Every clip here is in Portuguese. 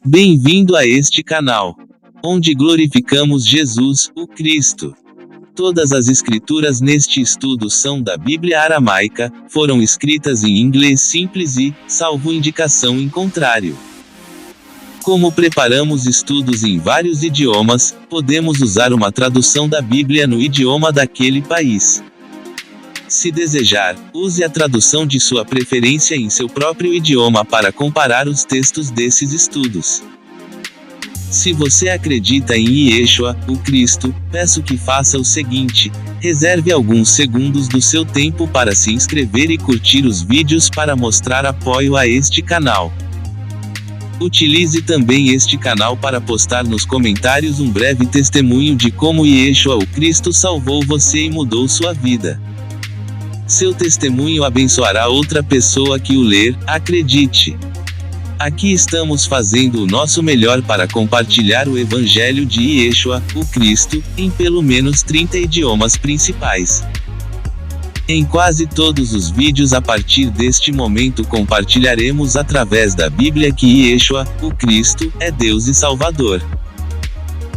Bem-vindo a este canal, onde glorificamos Jesus, o Cristo. Todas as escrituras neste estudo são da Bíblia aramaica, foram escritas em inglês simples e, salvo indicação em contrário. Como preparamos estudos em vários idiomas, podemos usar uma tradução da Bíblia no idioma daquele país. Se desejar, use a tradução de sua preferência em seu próprio idioma para comparar os textos desses estudos. Se você acredita em Yeshua, o Cristo, peço que faça o seguinte: reserve alguns segundos do seu tempo para se inscrever e curtir os vídeos para mostrar apoio a este canal. Utilize também este canal para postar nos comentários um breve testemunho de como Yeshua, o Cristo, salvou você e mudou sua vida. Seu testemunho abençoará outra pessoa que o ler, acredite. Aqui estamos fazendo o nosso melhor para compartilhar o Evangelho de Yeshua, o Cristo, em pelo menos 30 idiomas principais. Em quase todos os vídeos a partir deste momento compartilharemos através da Bíblia que Yeshua, o Cristo, é Deus e Salvador.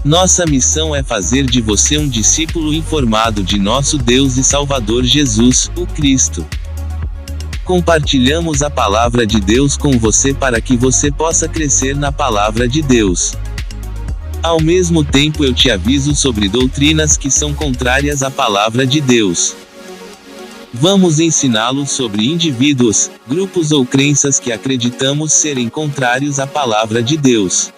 Nossa missão é fazer de você um discípulo informado de nosso Deus e Salvador Jesus, o Cristo. Compartilhamos a palavra de Deus com você para que você possa crescer na palavra de Deus. Ao mesmo tempo eu te aviso sobre doutrinas que são contrárias à palavra de Deus. Vamos ensiná-lo sobre indivíduos, grupos ou crenças que acreditamos serem contrários à palavra de Deus.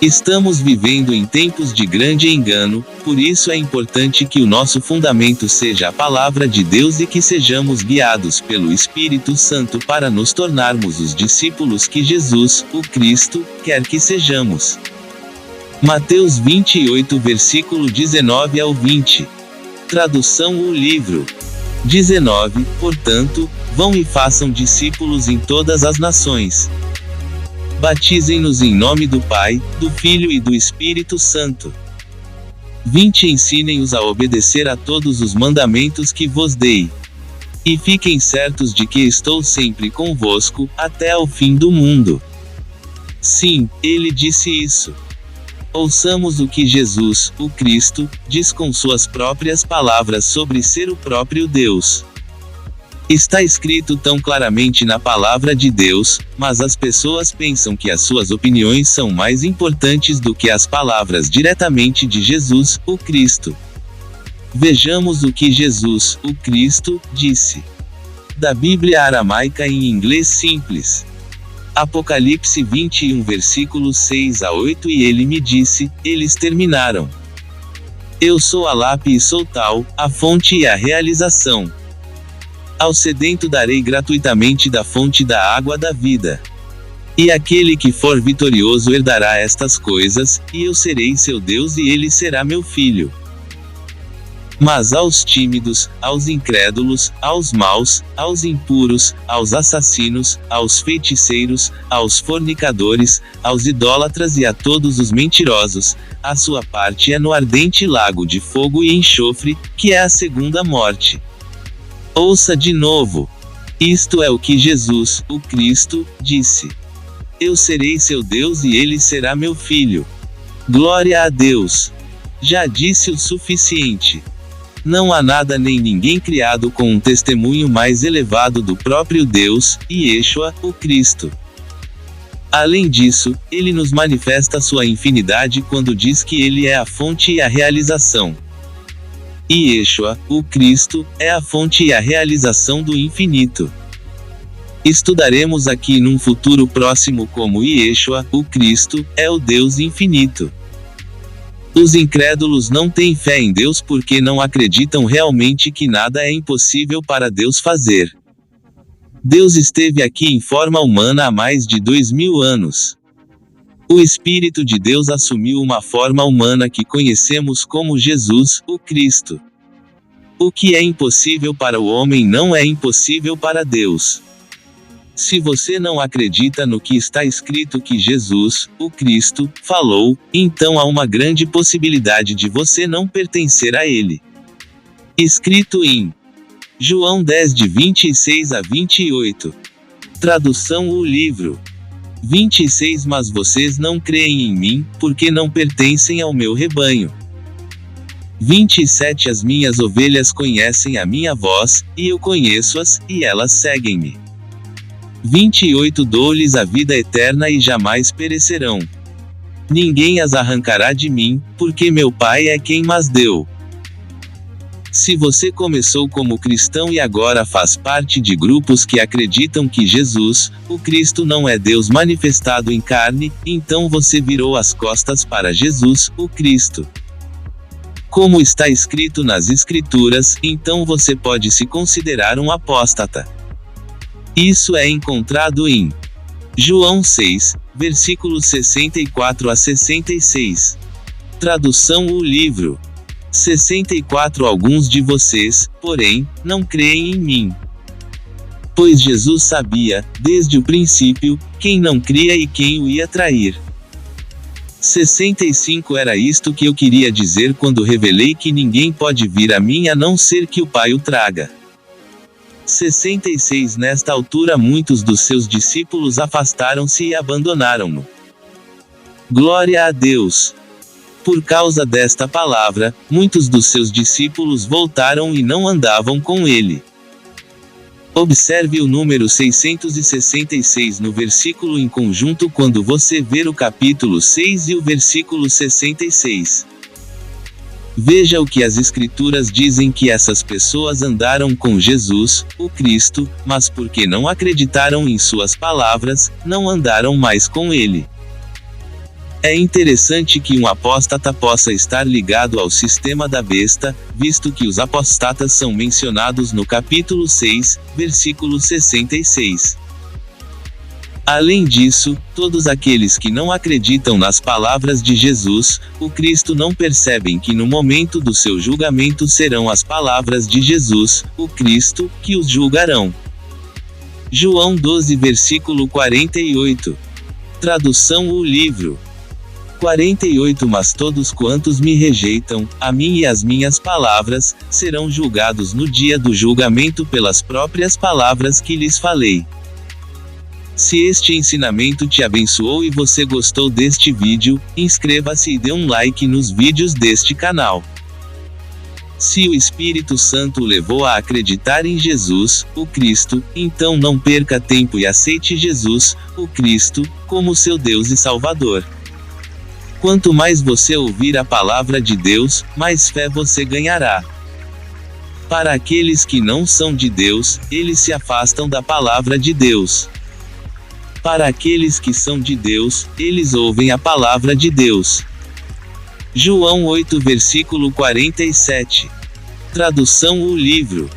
Estamos vivendo em tempos de grande engano, por isso é importante que o nosso fundamento seja a palavra de Deus e que sejamos guiados pelo Espírito Santo para nos tornarmos os discípulos que Jesus, o Cristo, quer que sejamos. Mateus 28 versículo 19 ao 20. Tradução: o livro. 19, portanto, vão e façam discípulos em todas as nações. Batizem-nos em nome do Pai, do Filho e do Espírito Santo. 20 Ensinem-os a obedecer a todos os mandamentos que vos dei. E fiquem certos de que estou sempre convosco, até ao fim do mundo. Sim, ele disse isso. Ouçamos o que Jesus, o Cristo, diz com suas próprias palavras sobre ser o próprio Deus. Está escrito tão claramente na palavra de Deus, mas as pessoas pensam que as suas opiniões são mais importantes do que as palavras diretamente de Jesus, o Cristo. Vejamos o que Jesus, o Cristo, disse. Da Bíblia aramaica em inglês simples. Apocalipse 21 versículos 6 a 8 E ele me disse: eles terminaram. Eu sou a Lape e sou tal, a fonte e a realização. Ao sedento darei gratuitamente da fonte da água da vida. E aquele que for vitorioso herdará estas coisas, e eu serei seu Deus e ele será meu filho. Mas aos tímidos, aos incrédulos, aos maus, aos impuros, aos assassinos, aos feiticeiros, aos fornicadores, aos idólatras e a todos os mentirosos, a sua parte é no ardente lago de fogo e enxofre, que é a segunda morte. Ouça de novo. Isto é o que Jesus, o Cristo, disse. Eu serei seu Deus e ele será meu filho. Glória a Deus. Já disse o suficiente. Não há nada nem ninguém criado com um testemunho mais elevado do próprio Deus, Yeshua, o Cristo. Além disso, ele nos manifesta sua infinidade quando diz que ele é a fonte e a realização. Yeshua, o Cristo, é a fonte e a realização do infinito. Estudaremos aqui num futuro próximo como Yeshua, o Cristo, é o Deus infinito. Os incrédulos não têm fé em Deus porque não acreditam realmente que nada é impossível para Deus fazer. Deus esteve aqui em forma humana há mais de 2000 anos. O Espírito de Deus assumiu uma forma humana que conhecemos como Jesus, o Cristo. O que é impossível para o homem não é impossível para Deus. Se você não acredita no que está escrito que Jesus, o Cristo, falou, então há uma grande possibilidade de você não pertencer a ele. Escrito em João 10 de 26 a 28. Tradução: o livro. 26 Mas vocês não creem em mim, porque não pertencem ao meu rebanho. 27 As minhas ovelhas conhecem a minha voz, e eu conheço-as, e elas seguem-me. 28 Dou-lhes a vida eterna e jamais perecerão. Ninguém as arrancará de mim, porque meu Pai é quem mas deu. Se você começou como cristão e agora faz parte de grupos que acreditam que Jesus, o Cristo, não é Deus manifestado em carne, então você virou as costas para Jesus, o Cristo. Como está escrito nas Escrituras, então você pode se considerar um apóstata. Isso é encontrado em João 6, versículos 64 a 66. Tradução: o livro. 64 Alguns de vocês, porém, não creem em mim. Pois Jesus sabia, desde o princípio, quem não cria e quem o ia trair. 65 Era isto que eu queria dizer quando revelei que ninguém pode vir a mim a não ser que o Pai o traga. 66 Nesta altura muitos dos seus discípulos afastaram-se e abandonaram-no. Glória a Deus! Por causa desta palavra, muitos dos seus discípulos voltaram e não andavam com ele. Observe o número 666 no versículo em conjunto quando você ver o capítulo 6 e o versículo 66. Veja o que as Escrituras dizem: que essas pessoas andaram com Jesus, o Cristo, mas porque não acreditaram em suas palavras, não andaram mais com ele. É interessante que um apóstata possa estar ligado ao sistema da besta, visto que os apostatas são mencionados no capítulo 6, versículo 66. Além disso, todos aqueles que não acreditam nas palavras de Jesus, o Cristo, não percebem que no momento do seu julgamento serão as palavras de Jesus, o Cristo, que os julgarão. João 12 versículo 48. Tradução: o livro. 48 Mas todos quantos me rejeitam, a mim e as minhas palavras, serão julgados no dia do julgamento pelas próprias palavras que lhes falei. Se este ensinamento te abençoou e você gostou deste vídeo, inscreva-se e dê um like nos vídeos deste canal. Se o Espírito Santo o levou a acreditar em Jesus, o Cristo, então não perca tempo e aceite Jesus, o Cristo, como seu Deus e Salvador. Quanto mais você ouvir a palavra de Deus, mais fé você ganhará. Para aqueles que não são de Deus, eles se afastam da palavra de Deus. Para aqueles que são de Deus, eles ouvem a palavra de Deus. João 8 versículo 47. Tradução: o livro.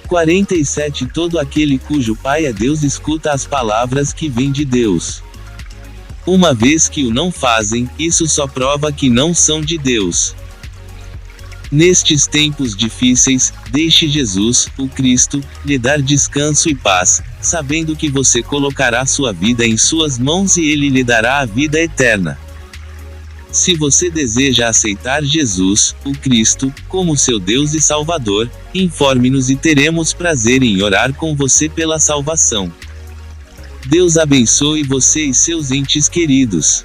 47 Todo aquele cujo Pai é Deus escuta as palavras que vêm de Deus. Uma vez que o não fazem, isso só prova que não são de Deus. Nestes tempos difíceis, deixe Jesus, o Cristo, lhe dar descanso e paz, sabendo que você colocará sua vida em suas mãos e ele lhe dará a vida eterna. Se você deseja aceitar Jesus, o Cristo, como seu Deus e Salvador, informe-nos e teremos prazer em orar com você pela salvação. Deus abençoe você e seus entes queridos.